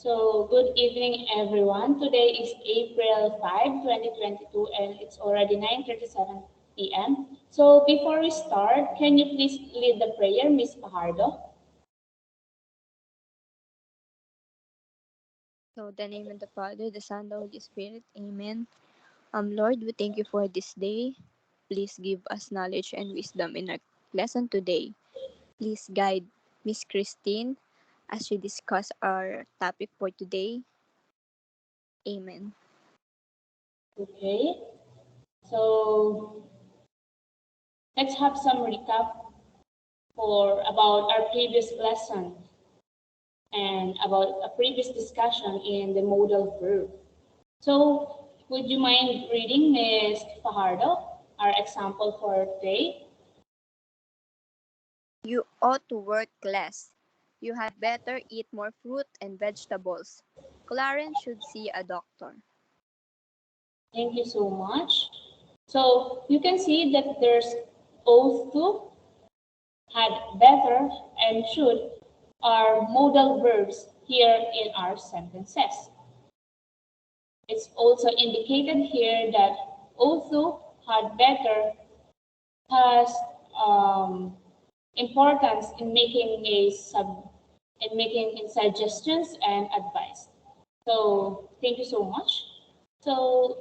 So, good evening, everyone. Today is April 5, 2022, and it's already 9:37 p.m. So, before we start, can you please lead the prayer, Miss Pajardo? So, the name of the Father, the Son, the Holy Spirit. Amen. Lord, we thank you for this day. Please give us knowledge and wisdom in our lesson today. Please guide Miss Christine as she discuss our topic for today. Amen. Okay. So, let's have some recap for about our previous lesson and about a previous discussion in the modal verb. So, would you mind reading, Miss Fajardo, our example for today? You ought to work less. You had better eat more fruit and vegetables. Clarence should see a doctor. Thank you so much. So, you can see that there's ought to, had better, and should are modal verbs here in our sentences. It's also indicated here that ought to, had better, has importance in making suggestions and advice. So thank you so much. So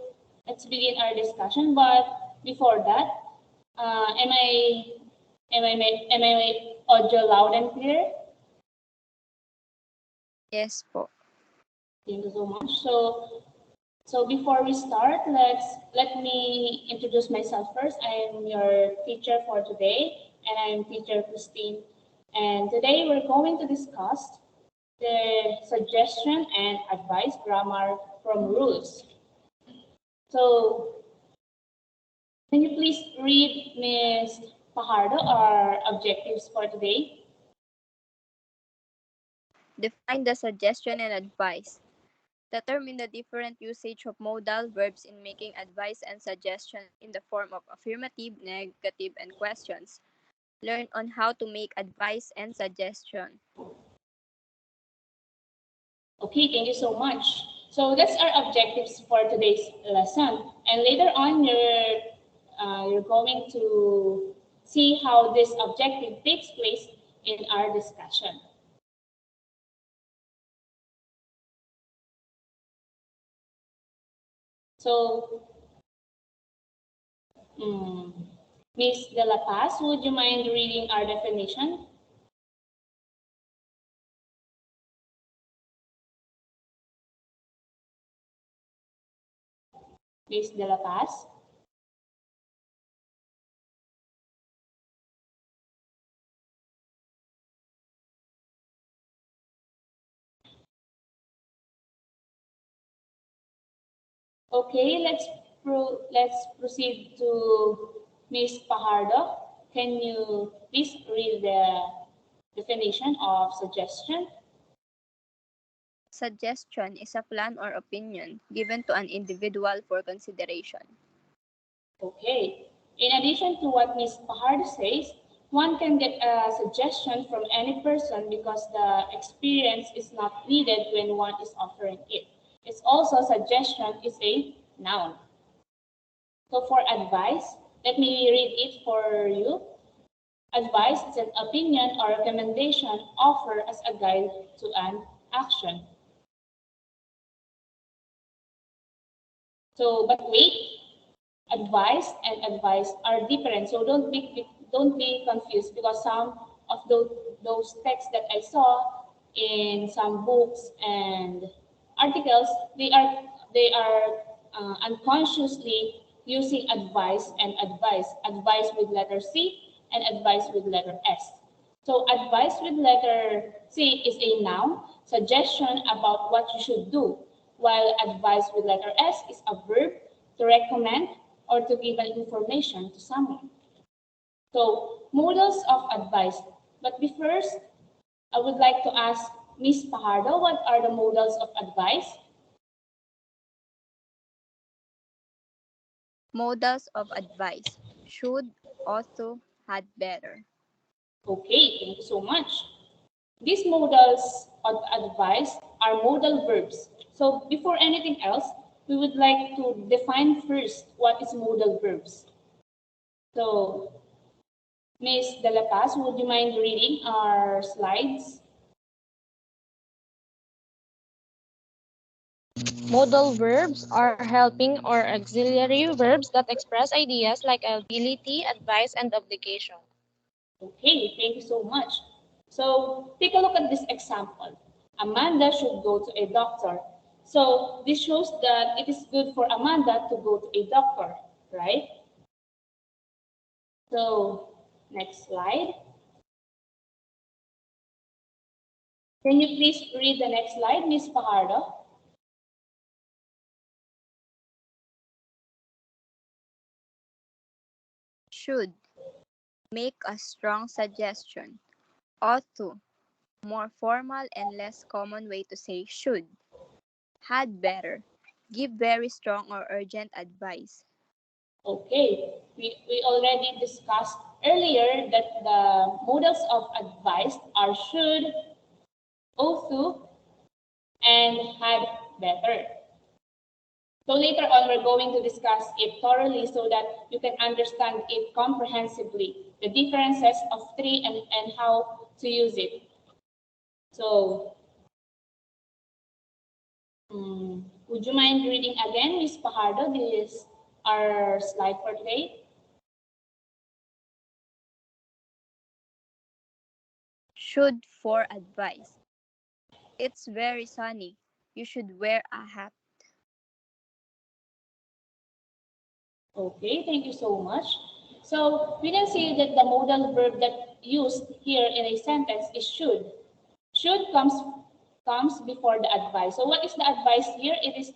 let's begin our discussion. But before that, am I audio loud and clear? Yes po. Thank you so much. So before we start, let me introduce myself first. I am your teacher for today, and I am teacher Cristine. And today we're going to discuss the suggestion and advice grammar from rules. So can you please read, Ms. Pajardo, our objectives for today? Define the suggestion and advice. Determine the different usage of modal verbs in making advice and suggestion in the form of affirmative, negative, and questions. Learn on how to make advice and suggestion. Okay, thank you so much. So that's our objectives for today's lesson. And later on, you're going to see how this objective takes place in our discussion. So, Ms. De La Paz, would you mind reading our definition? Ms. De La Paz? Okay, let's proceed to Ms. Pajardo. Can you please read the definition of suggestion? Suggestion is a plan or opinion given to an individual for consideration. Okay. In addition to what Ms. Pajardo says, one can get a suggestion from any person because the experience is not needed when one is offering it. It's also suggestion is a noun. So for advice, let me read it for you. Advice is an opinion or recommendation offered as a guide to an action. So, but wait, advice and advice are different. So don't be confused because some of those texts that I saw in some books and articles, they are unconsciously using advice and advice with letter C and advice with letter S. So advice with letter C is a noun, suggestion about what you should do, while advice with letter S is a verb to recommend or to give an information to someone. So models of advice. But first, I would like to ask Ms. Pajardo, what are the models of advice? Modals of advice. Should, ought to, had better. Okay, thank you so much. These models of advice are modal verbs. So before anything else, we would like to define first what is modal verbs. So Ms. De La Paz, would you mind reading our slides? Modal verbs are helping or auxiliary verbs that express ideas like ability, advice, and obligation. Okay, thank you so much. So take a look at this example. Amanda should go to a doctor. So this shows that it is good for Amanda to go to a doctor, right? So next slide. Can you please read the next slide, Ms. Fajardo? Should. Make a strong suggestion. Ought to. More formal and less common way to say should. Had better. Give very strong or urgent advice. Okay, we already discussed earlier that the modals of advice are should, ought to, and had better. So later on, we're going to discuss it thoroughly so that you can understand it comprehensively, the differences of three and how to use it. So, would you mind reading again, Ms. Pajardo, this our slide for today? Should for advice. It's very sunny. You should wear a hat. Okay, thank you so much. So we can see that the modal verb that used here in a sentence is should. Should comes before the advice. So what is the advice here? It is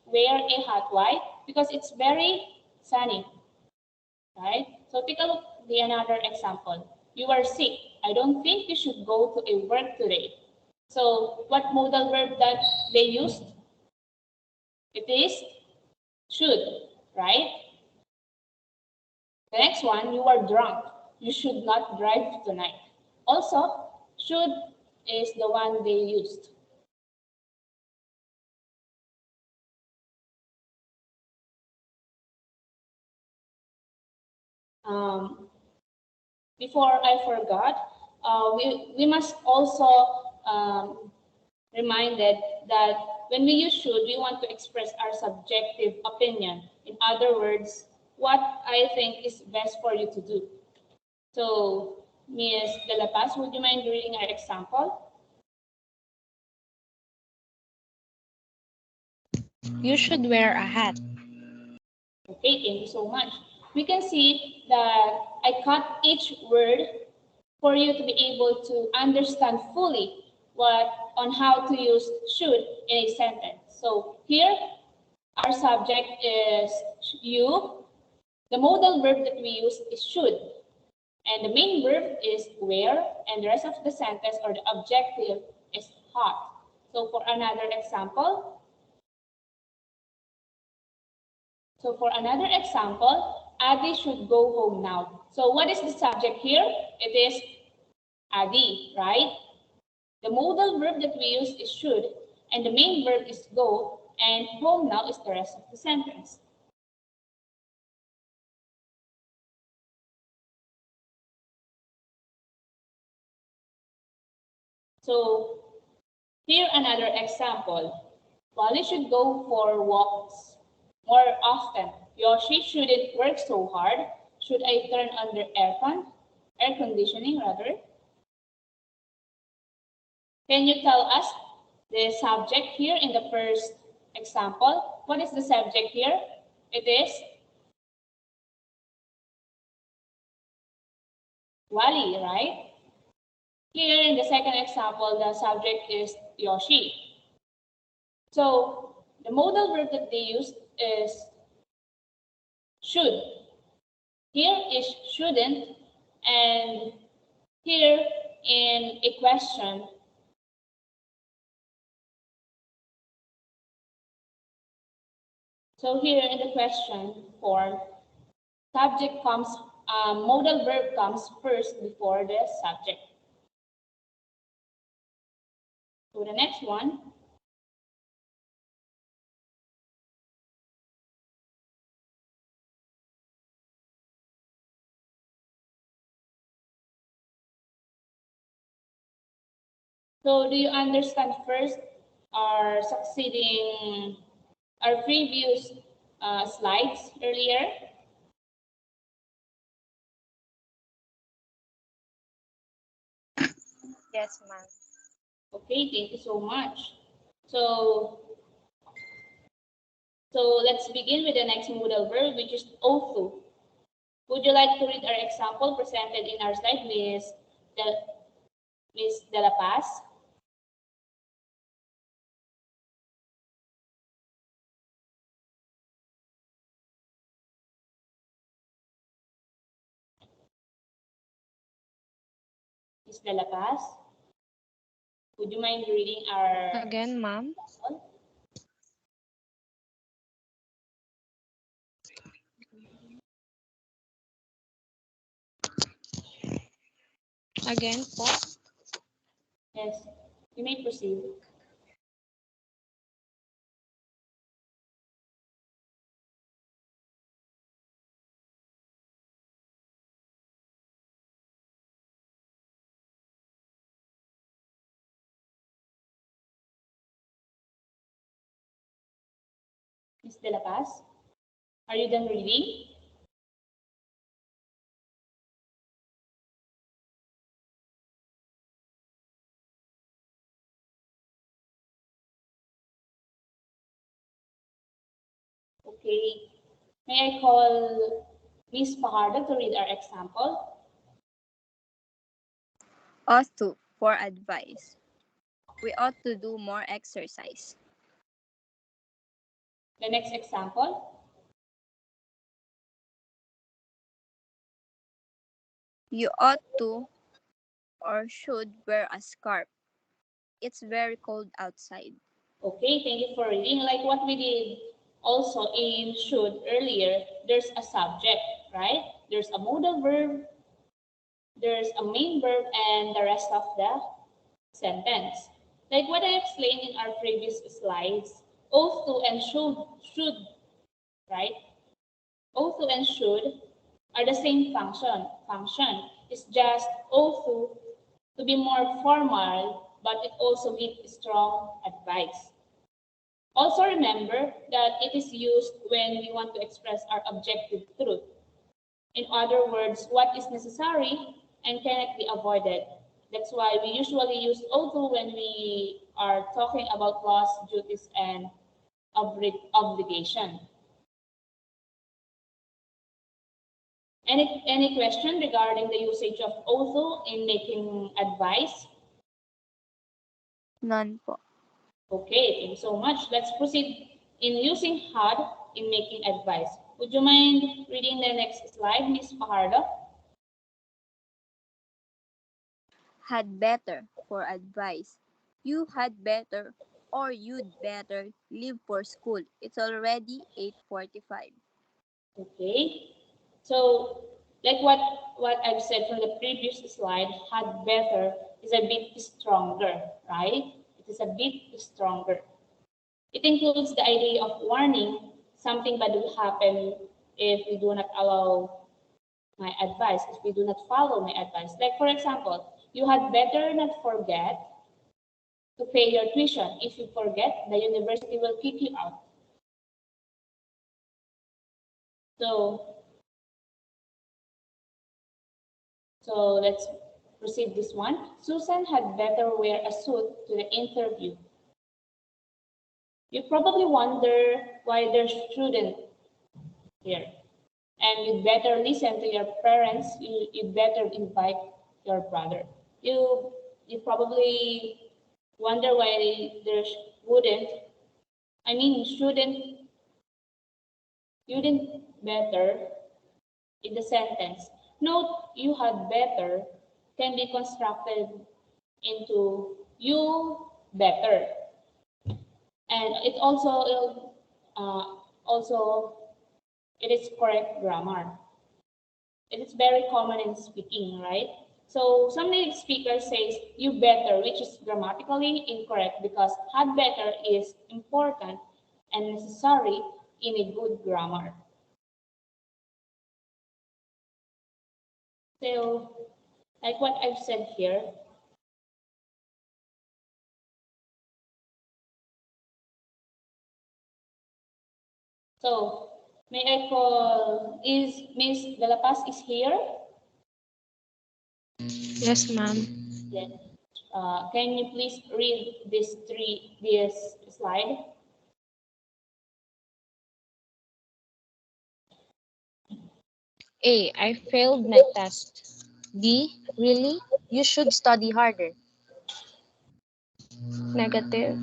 wear a hat. Why? Because it's very sunny, right? So take a look at another example. You are sick. I don't think you should go to a work today. So what modal verb that they used? It is should, right? The next one, you are drunk. You should not drive tonight. Also, should is the one they used. Um, Before I forgot, we must also reminded that when we use should, we want to express our subjective opinion. In other words, what I think is best for you to do. So, Ms. De La Paz, would you mind reading our example? You should wear a hat. Okay, thank you so much. We can see that I cut each word for you to be able to understand fully what on how to use should in a sentence. So here, our subject is you. The modal verb that we use is should. And the main verb is wear, and the rest of the sentence or the objective is hot. So for another example, Adi should go home now. So what is the subject here? It is Adi, right? The modal verb that we use is should, and the main verb is go, and home now is the rest of the sentence. So here another example. Wally should go for walks more often. Yoshi shouldn't work so hard. Should I turn on the air conditioning rather? Can you tell us the subject here in the first example? What is the subject here? It is Wally, right? Here in the second example, the subject is Yoshi. So the modal verb that they use is should. Here is shouldn't, and here in a question, so here in the question form, modal verb comes first before the subject. So the next one, so do you understand first our succeeding, our previous slides earlier? Yes, ma'am. Okay, thank you so much. So let's begin with the next modal verb, which is also. Would you like to read our example presented in our slide, Miss De La Paz? Miss De La Paz, would you mind reading our Again, ma'am. example? Again po. Yes, you may proceed. Miss De La Paz, are you done reading? Okay. May I call Miss Fajardo to read our example? Ought to for advice. We ought to do more exercise. The next example? You ought to or should wear a scarf. It's very cold outside. Okay, thank you for reading. Like what we did also in should earlier, there's a subject, right? There's a modal verb, there's a main verb, and the rest of the sentence. Like what I explained in our previous slides, ought to and should, right? Ought to and should are the same function. Function is just ought to be more formal, but it also gives strong advice. Also remember that it is used when we want to express our objective truth. In other words, what is necessary and cannot be avoided. That's why we usually use ought when we are talking about laws, duties, and obligation. Any question regarding the usage of ought in making advice? None po. Okay, thank you so much. Let's proceed in using had in making advice. Would you mind reading the next slide, Miss Fajardo? Had better for advice. You had better or you'd better leave for school. It's already 8:45. Okay. So, like what I've said from the previous slide, had better is a bit stronger, right? It is a bit stronger. It includes the idea of warning something bad will happen if we do not allow my advice, if we do not follow my advice. Like for example, you had better not forget to pay your tuition. If you forget, the university will kick you out. So, so let's proceed this one. Susan had better wear a suit to the interview. You probably wonder why there's student here. And you'd better listen to your parents. You'd better invite your brother. You probably wonder why there wouldn't, I mean, shouldn't better in the sentence. Note you had better can be constructed into you better. And it also it is correct grammar. It is very common in speaking, right? So some native speaker says you better, which is grammatically incorrect because had better is important and necessary in a good grammar. So like what I've said here, so may I call, is Miss De La Paz is here? Yes, ma'am. Yes. Can you please read this slide? A. I failed my test. B. Really? You should study harder. Negative.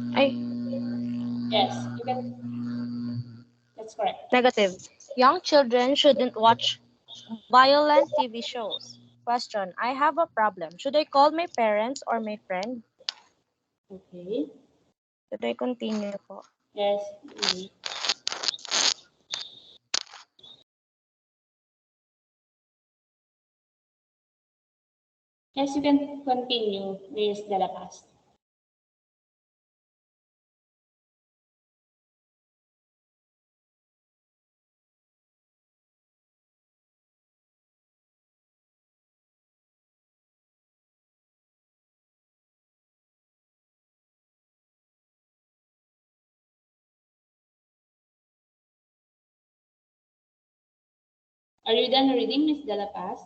Yes, you can. That's correct. Negative. Young children shouldn't watch violent TV shows. Question. I have a problem. Should I call my parents or my friend? Okay. Should I continue po? Yes. Really. Yes, you can continue, Miss De La Paz. Are you done reading, Miss De La Paz?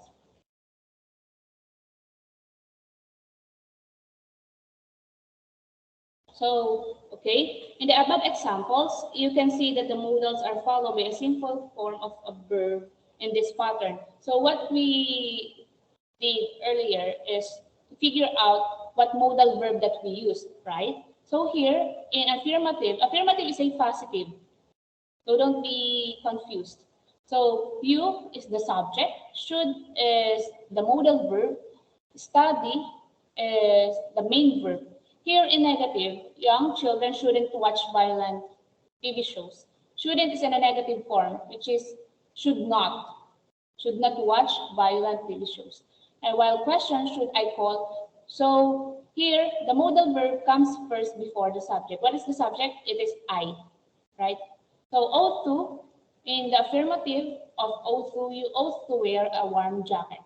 So, okay, in the above examples, you can see that the modals are followed by a simple form of a verb in this pattern. So what we did earlier is to figure out what modal verb that we use, right? So here, in affirmative, affirmative is a positive. So don't be confused. So you is the subject, should is the modal verb, study is the main verb. Here in negative, young children shouldn't watch violent TV shows. Shouldn't is in a negative form, which is should not. Should not watch violent TV shows. And while question, should I call? So here, the modal verb comes first before the subject. What is the subject? It is I, right? So ought to, in the affirmative of ought to, you ought to wear a warm jacket.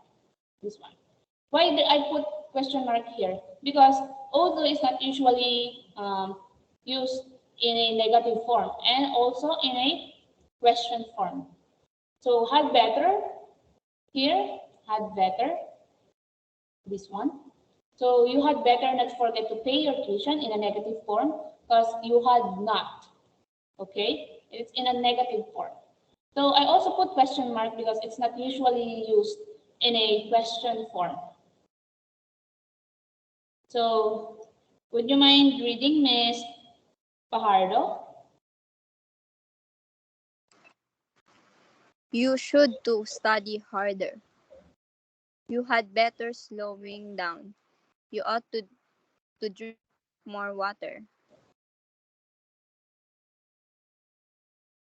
This one. Why did I put question mark here? Because ought to is not usually used in a negative form and also in a question form. So had better, here, had better, this one. So you had better not forget to pay your tuition in a negative form because you had not. Okay? It's in a negative form. So I also put question mark because it's not usually used in a question form. So would you mind reading, Miss Pajardo? You should to study harder. You had better slowing down. You ought to drink more water.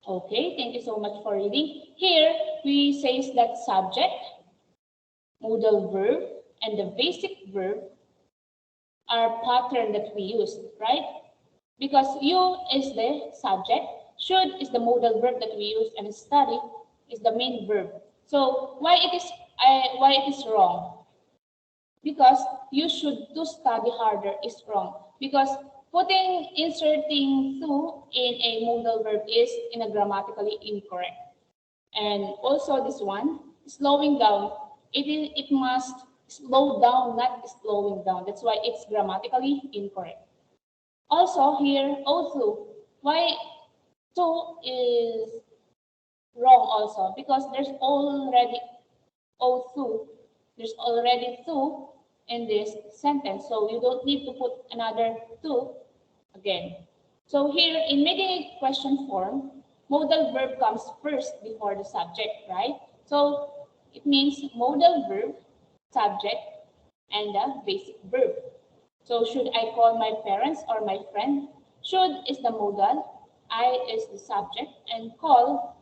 Okay, thank you so much for reading. Here we say that subject, modal verb, and the basic verb are pattern that we use, right? Because you is the subject, should is the modal verb that we use, and study is the main verb. So why it is wrong? Because you should to study harder is wrong. Because inserting to in a modal verb is in a grammatically incorrect. And also this one, slowing down, it must slow down, not slowing down. That's why it's grammatically incorrect. Also here, also, why to is wrong also? Because also, there's already to in this sentence. So you don't need to put another to again. So here, in making a question form, modal verb comes first before the subject, right? So it means modal verb, subject, and the basic verb. So should I call my parents or my friend? Should is the modal, I is the subject, and call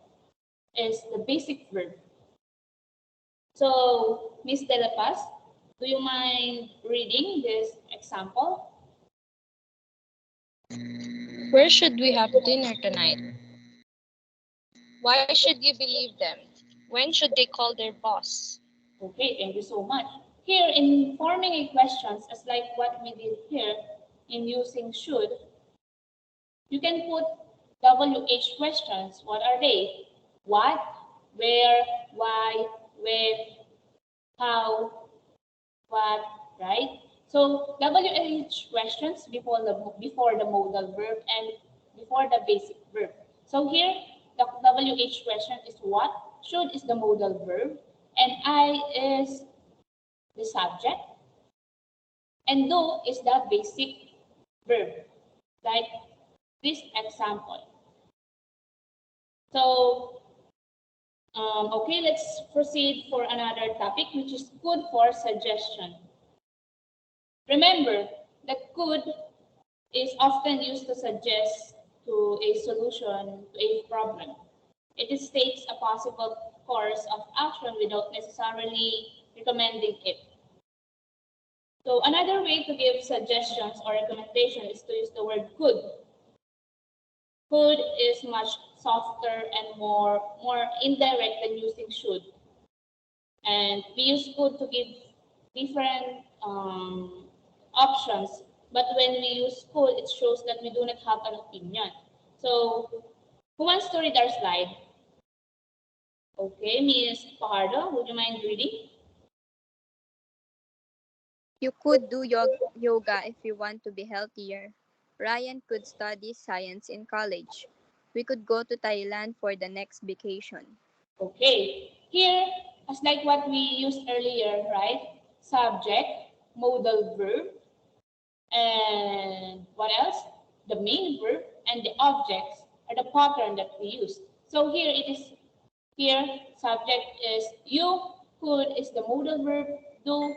is the basic verb. So, Miss De La Paz, Do you mind reading this example? Where should we have dinner tonight? Why should you believe them? When should they call their boss? Okay, thank you so much. Here, in forming a questions, as like what we did here in using should, you can put WH questions. What are they? What, where, why, when, how, what, right? So WH questions before the modal verb and before the basic verb. So here, the WH question is what, should is the modal verb, and I is the subject, and do is the basic verb, like this example. So, okay, let's proceed for another topic, which is could for suggestion. Remember that could is often used to suggest to a solution to a problem. It states a possible course of action without necessarily recommending it. So another way to give suggestions or recommendation is to use the word could. Could is much softer and more indirect than using should. And we use could to give different options. But when we use could, it shows that we do not have an opinion. So who wants to read our slide? Okay, Ms. Pardo, would you mind reading? You could do yoga if you want to be healthier. Ryan could study science in college. We could go to Thailand for the next vacation. Okay, here, as like what we used earlier, right? Subject, modal verb, and what else? The main verb and the objects are the pattern that we use. So here it is, here subject is you, could is the modal verb, do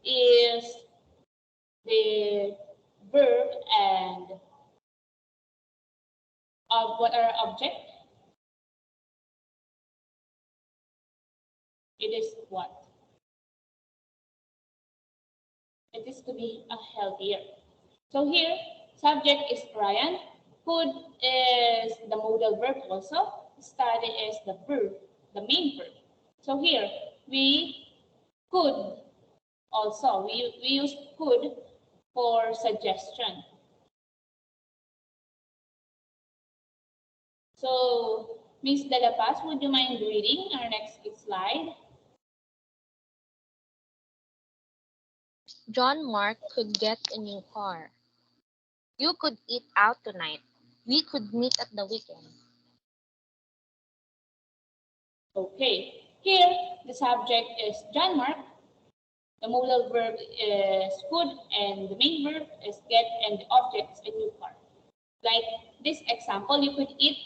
is the verb, and what are object? It is what? It is to be a healthier. So here, subject is Ryan, could is the modal verb also, study is the verb, the main verb. So here, we could also, we use could for suggestion. So, Ms. De La Paz, would you mind reading our next slide? John Mark could get a new car. You could eat out tonight. We could meet at the weekend. Okay, here the subject is John Mark, the modal verb is could, and the main verb is get, and the object is a new car. Like this example, you could eat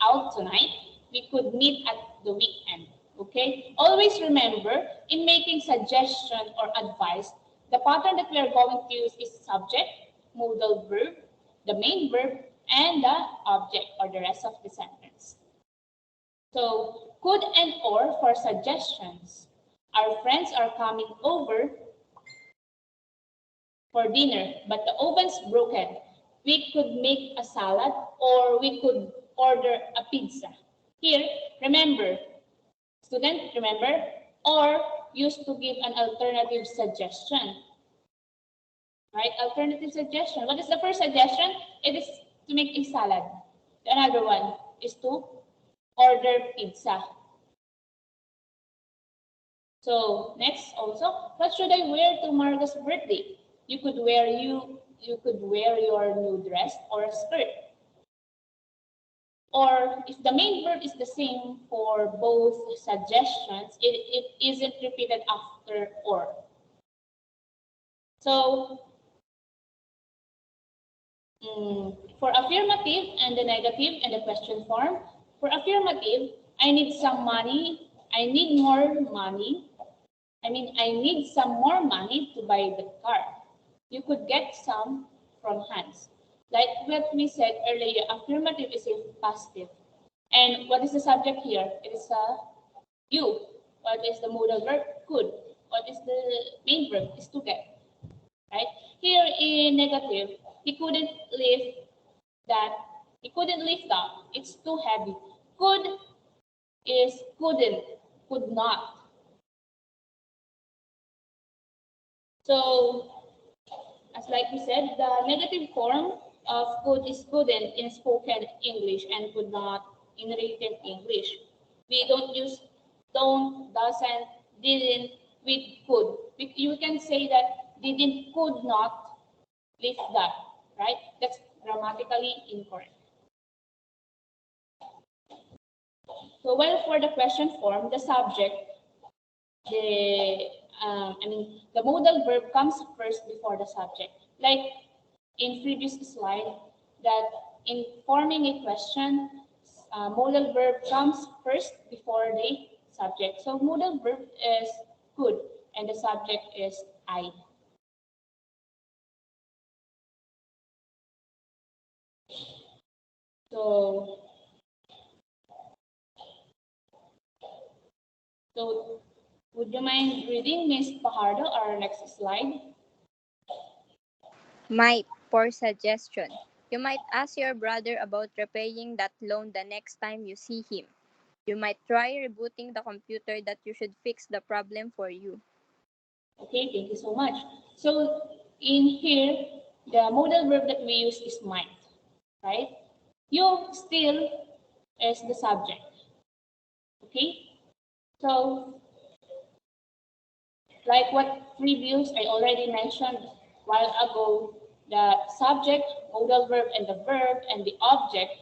out tonight. We could meet at the weekend. Okay? Always remember, in making suggestion or advice, the pattern that we are going to use is subject, modal verb, the main verb, and the object or the rest of the sentence. So, could and or for suggestions. Our friends are coming over for dinner, but the oven's broken. We could make a salad or we could order a pizza. Here, remember, student, remember, or used to give an alternative suggestion. Right? Alternative suggestion. What is the first suggestion? It is to make a salad. Another one is to order pizza. So next also, what should I wear to Marga's birthday? You could wear your new dress or a skirt. Or if the main verb is the same for both suggestions, it isn't repeated after or. So for affirmative and the negative and the question form, for affirmative, I need some money. I need more money. I need some more money to buy the car. You could get some from Hans. Like what we said earlier, affirmative is a positive. And what is the subject here? It is a you. What is the modal verb? Could. What is the main verb? Is to get. Right? Here in negative, he couldn't lift that. He couldn't lift up. It's too heavy. Could is couldn't, could not. So, as like we said, the negative form of could is couldn't in spoken English and could not in written English. We don't use don't, doesn't, didn't with could. You can say that didn't, could not lift that, right? That's grammatically incorrect. So while for the question form, the subject, the modal verb comes first before the subject. Like in previous slide, that in forming a question, modal verb comes first before the subject. So modal verb is could and the subject is I. So, would you mind reading Miss Pajardo our next slide? Might, for suggestion. You might ask your brother about repaying that loan the next time you see him. You might try rebooting the computer that you should fix the problem for you. Okay, thank you so much. So in here, the modal verb that we use is might, right? You still is the subject. Okay? So like what previous I already mentioned a while ago, the subject, modal verb, and the verb and the object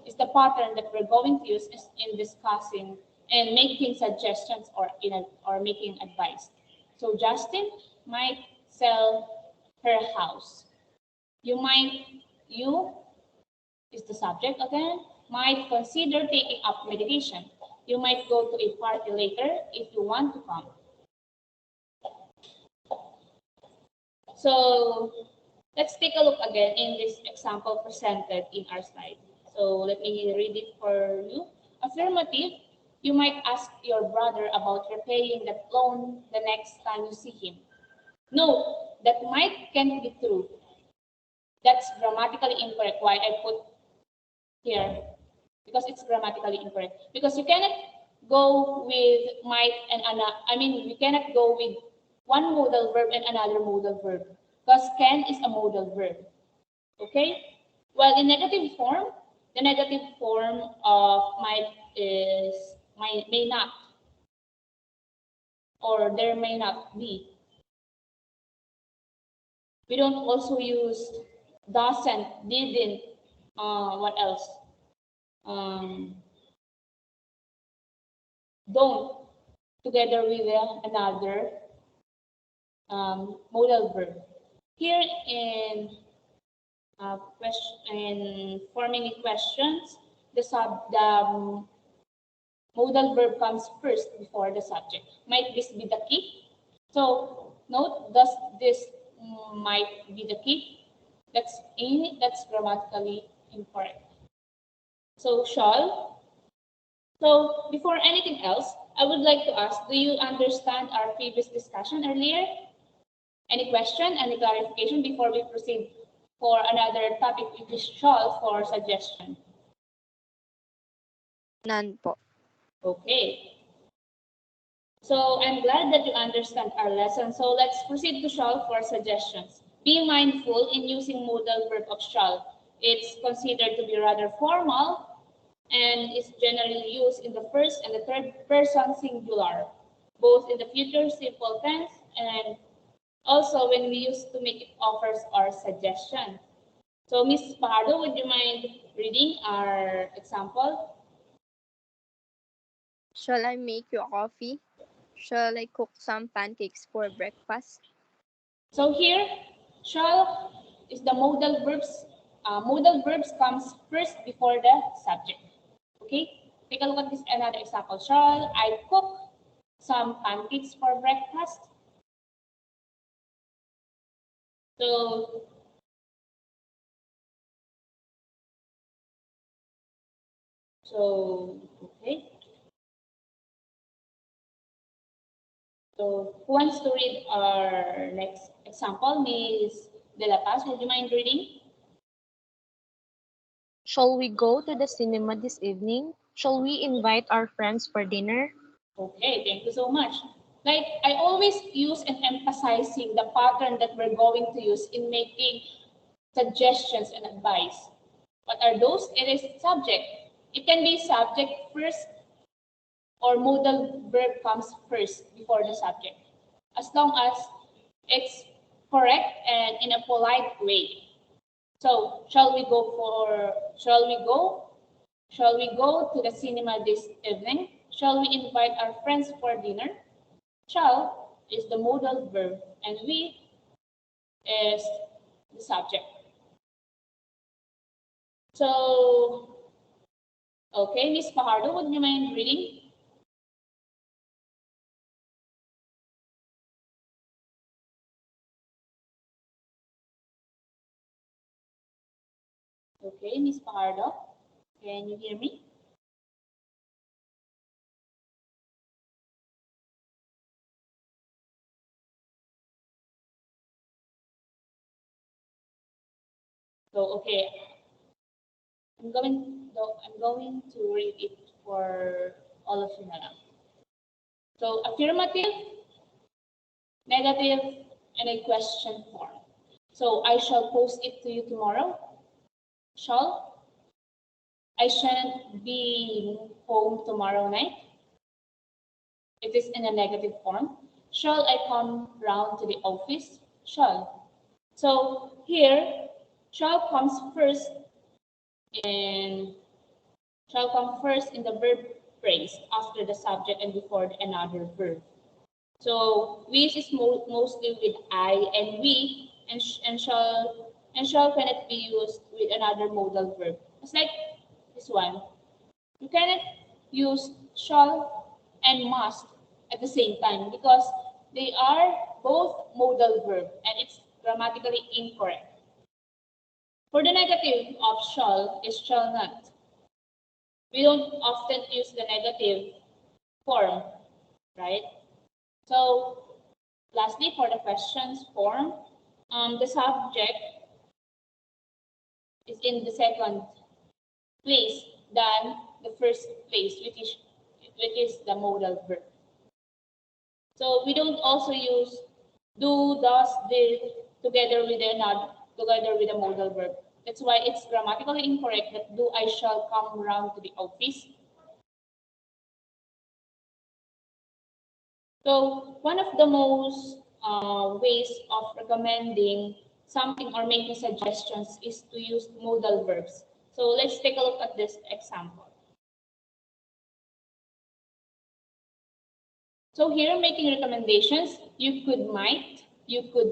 is the pattern that we're going to use in discussing and making suggestions or making advice. So Justin might sell her house. You is the subject again, might consider taking up medication. You might go to a party later if you want to come. So let's take a look again in this example presented in our slide. So let me read it for you. Affirmative, you might ask your brother about repaying that loan the next time you see him. Note that might can't be true. That's grammatically incorrect. Why I put here? Because it's grammatically incorrect. Because you cannot go with might and you cannot go with one modal verb and another modal verb. Because can is a modal verb. Okay? Well, in negative form, the negative form of might is may not, or there may not be. We don't also use doesn't, didn't, what else? Don't together with another modal verb. Here in forming questions, the modal verb comes first before the subject. Might this be the key? So note, does this might be the key? That's grammatically incorrect. So shall. So before anything else, I would like to ask, do you understand our previous discussion earlier? Any question, any clarification before we proceed for another topic, which is shall for suggestion? None po. Okay. So I'm glad that you understand our lesson. So let's proceed to shall for suggestions. Be mindful in using modal verb of shall. It's considered to be rather formal and is generally used in the first and the third person singular, both in the future simple tense and also when we use to make offers or suggestion. So Ms. Pardo, would you mind reading our example? Shall I make you a coffee? Shall I cook some pancakes for breakfast? So here, shall is the modal verbs. Modal verbs comes first before the subject. Okay, take a look at this another example. Shall I cook some pancakes for breakfast? So, okay. So who wants to read our next example? Ms. De La Paz, would you mind reading? Shall we go to the cinema this evening? Shall we invite our friends for dinner? Okay, thank you so much. Like I always use and emphasizing the pattern that we're going to use in making suggestions and advice. What are those? It is subject. It can be subject first or modal verb comes first before the subject. As long as it's correct and in a polite way. So, shall we go to the cinema this evening? Shall we invite our friends for dinner? Shall is the modal verb and we is the subject. So, okay, Miss Pajardo, would you mind reading? Okay, Miss Pajardo, can you hear me? So, okay, I'm going to read it for all of you now. So, affirmative, negative, and a question form. So, I shall post it to you tomorrow. Shall I shan't be home tomorrow night. It is in a negative form. Shall I come round to the office? Shall. So here, shall comes first in shall come first in the verb phrase after the subject and before another verb. So which is mostly with I and we and shall cannot be used with another modal verb. It's like this one. You cannot use shall and must at the same time because they are both modal verb and it's grammatically incorrect. For the negative of shall is shall not. We don't often use the negative form, right? So lastly, for the questions form, the subject is in the second place than the first place, which is the modal verb. So we don't also use do, does, did together with a modal verb. That's why it's grammatically incorrect that do I shall come round to the office. So one of the most ways of recommending something or making suggestions is to use modal verbs. So let's take a look at this example. So here, making recommendations, you could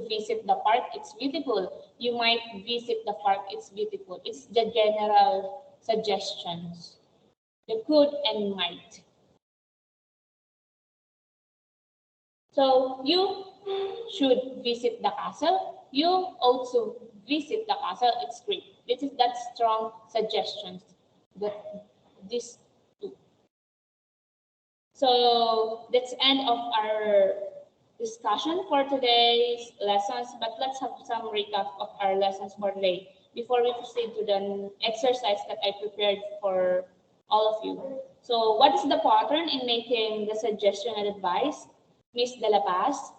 visit the park, it's beautiful. You might visit the park, it's beautiful. It's the general suggestions, the could and might. So you should visit the castle. You also visit the castle, it's great. That's strong suggestions that this So that's end of our discussion for today's lessons, but let's have some recap of our lessons for today before we proceed to the exercise that I prepared for all of you. So what is the pattern in making the suggestion and advice? Miss De La Paz?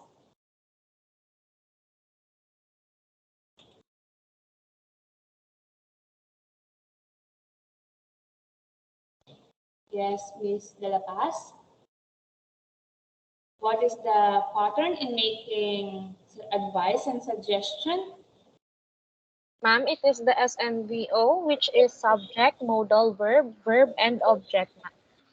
Yes, Miss De La Paz. What is the pattern in making advice and suggestion? Ma'am, it is the SMVO, which is subject, modal verb, verb, and object.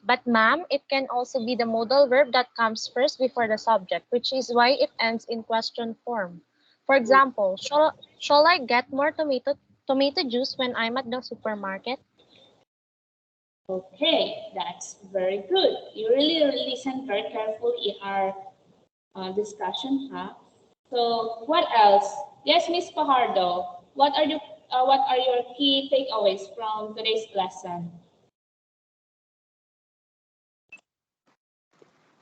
But ma'am, it can also be the modal verb that comes first before the subject, which is why it ends in question form. For example, shall I get more tomato juice when I'm at the supermarket? Okay, that's very good. You really listen very carefully in our discussion, huh? So what else? Yes, Miss Pajardo. What are your key takeaways from today's lesson?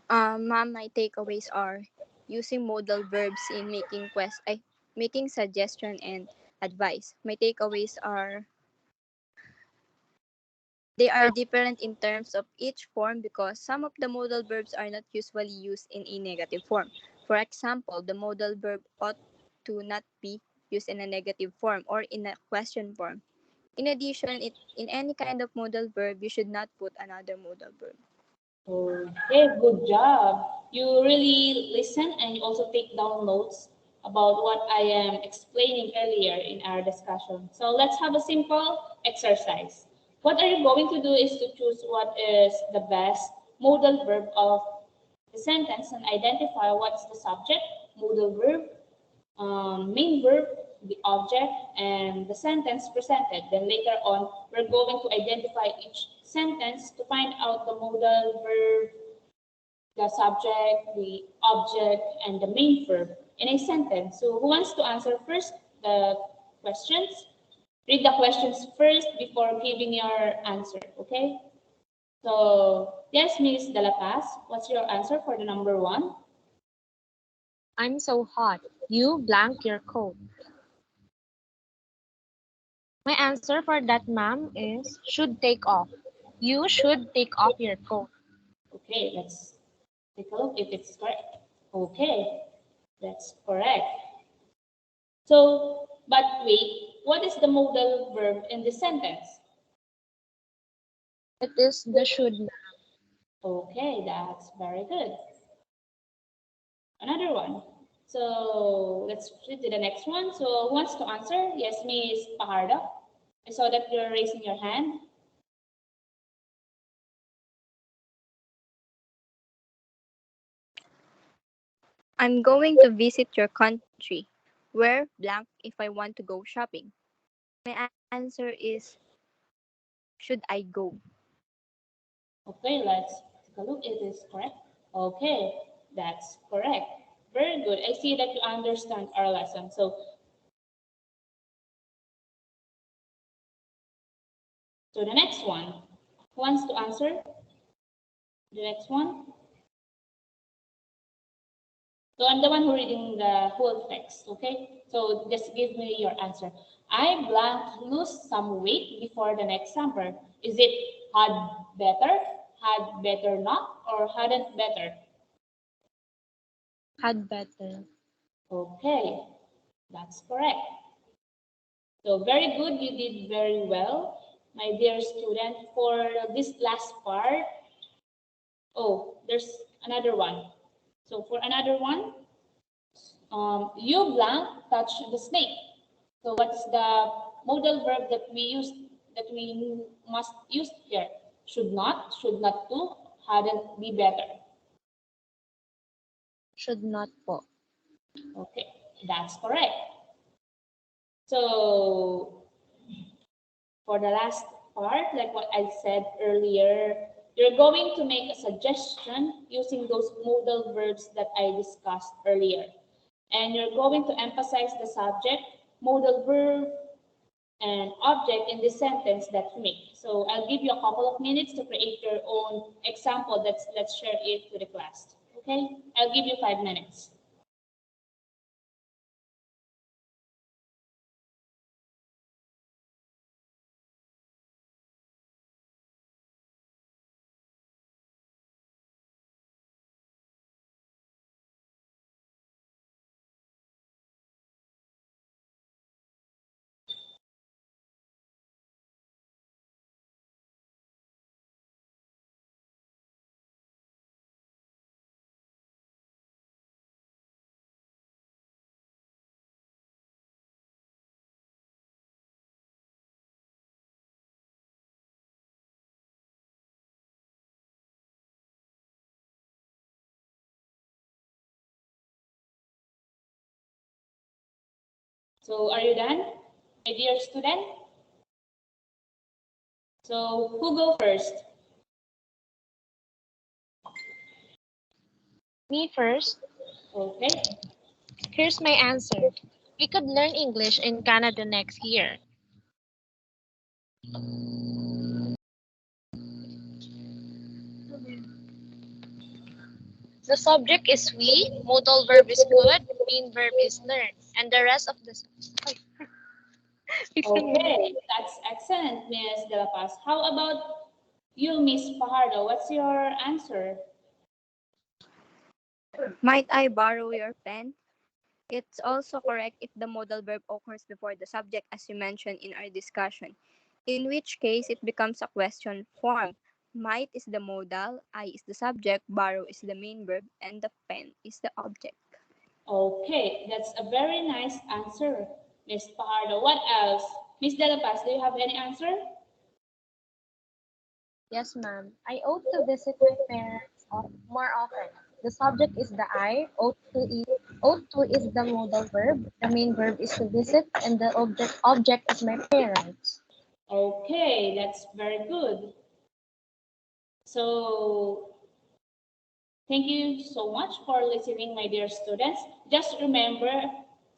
Ma'am, my takeaways are using modal verbs in making suggestion and advice. My takeaways are they are different in terms of each form because some of the modal verbs are not usually used in a negative form. For example, the modal verb ought to not be used in a negative form or in a question form. In addition, in any kind of modal verb, you should not put another modal verb. Okay, good job. You really listen and you also take down notes about what I am explaining earlier in our discussion. So let's have a simple exercise. What are you going to do is to choose what is the best modal verb of the sentence and identify what's the subject, modal verb, main verb, the object, and the sentence presented. Then later on, we're going to identify each sentence to find out the modal verb, the subject, the object, and the main verb in a sentence. So who wants to answer first the questions? Read the questions first before giving your answer, okay? So, yes, Miss De La Paz, what's your answer for the number one? I'm so hot. You blank your coat. My answer for that, ma'am, is should take off. You should take off your coat. Okay, let's take a look if it's correct. Okay, that's correct. So, but wait, what is the modal verb in this sentence? It is the should. Okay, that's very good. Another one. So let's proceed to the next one. So who wants to answer? Yes, Miss Paharda. I saw that you're raising your hand. I'm going to visit your country. Where blank if I want to go shopping? My answer is should I go? Okay, let's take a look. It is correct. Okay, that's correct. Very good. I see that you understand our lesson. So the next one. Who wants to answer? The next one. So I'm the one who reading the whole text, okay? So just give me your answer. I blank lose some weight before the next summer. Is it had better not, or hadn't better? Had better. Okay, that's correct. So very good, you did very well, my dear student. For this last part, oh, there's another one. So for another one, you blank touch the snake. So what's the modal verb that we must use here? Should not to, hadn't be better. Should not po. Okay, that's correct. So for the last part, like what I said earlier, you're going to make a suggestion using those modal verbs that I discussed earlier. And you're going to emphasize the subject, modal verb, and object in this sentence that you make. So I'll give you a couple of minutes to create your own example. Let's share it to the class. Okay? I'll give you 5 minutes. So are you done, my dear student? So who go first? Me first. Okay. Here's my answer. We could learn English in Canada next year. The subject is we, modal verb is could, main verb is learn, and the rest of the Okay, that's excellent, Miss De La Paz. How about you, Miss Fajardo? What's your answer? Might I borrow your pen? It's also correct if the modal verb occurs before the subject, as you mentioned in our discussion, in which case it becomes a question form. Might is the modal, I is the subject, borrow is the main verb, and the pen is the object. Okay, that's a very nice answer, Miss Fajardo. What else? Miss De La Paz, do you have any answer? Yes, ma'am. I ought to visit my parents more often. The subject is the I, ought to is the modal verb, the main verb is to visit, and the object is my parents. Okay, that's very good. So, thank you so much for listening, my dear students. Just remember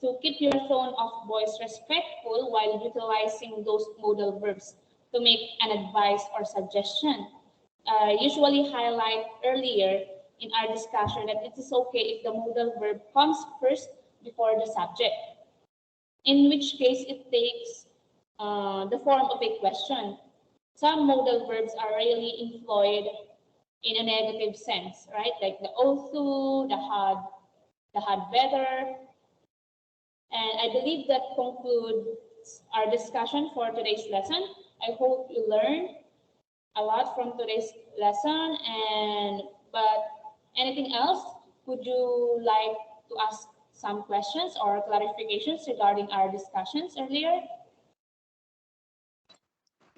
to keep your tone of voice respectful while utilizing those modal verbs to make an advice or suggestion. Usually highlight earlier in our discussion that it is okay if the modal verb comes first before the subject, in which case it takes the form of a question. Some modal verbs are really employed in a negative sense, right? Like the also, the had better. And I believe that concludes our discussion for today's lesson. I hope you learned a lot from today's lesson. But anything else? Would you like to ask some questions or clarifications regarding our discussions earlier?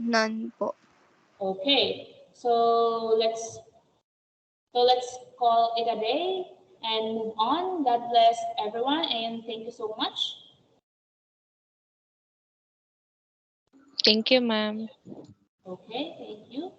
None po. Okay, so let's call it a day and move on. God bless everyone and thank you so much. Thank you, ma'am. Okay, thank you.